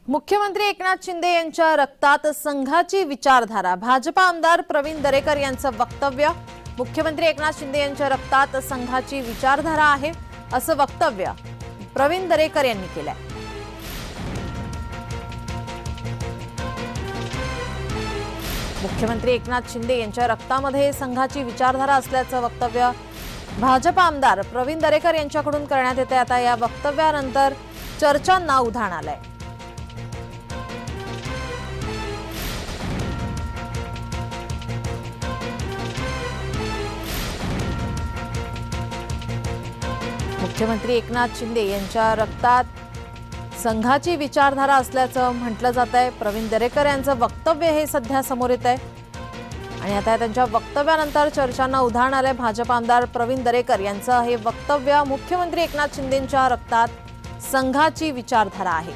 मुख्यमंत्री एकनाथ शिंदे यांच्या रक्तात संघाची विचारधारा। भाजपा आमदार प्रवीण दरेकर यांचं वक्तव्य। मुख्यमंत्री एकनाथ शिंदे यांच्या रक्तात संघाची विचारधारा आहे असं वक्तव्य प्रवीण दरेकर यांनी केलंय। मुख्यमंत्री एकनाथ शिंदे यांच्या रक्तामध्ये संघाची विचारधारा असल्याचं वक्तव्य भाजपा आमदार प्रवीण दरेकर यांच्याकडून करण्यात येते। आता या वक्तव्यानंतर चर्चांना उधाण आलंय। मुख्यमंत्री एकनाथ शिंदे यांच्या रक्तात संघाची विचारधारा असल्याचं म्हटलं जात आहे। प्रवीण दरेकर यांचं वक्तव्य हे सध्या समोर येत आहे आणि आता त्यांच्या वक्तव्यानंतर चर्चांना उधाण आलंय। भाजप आमदार प्रवीण दरेकर यांचं हे वक्तव्य मुख्यमंत्री एकनाथ शिंदेंच्या रक्तात संघाची विचारधारा आहे।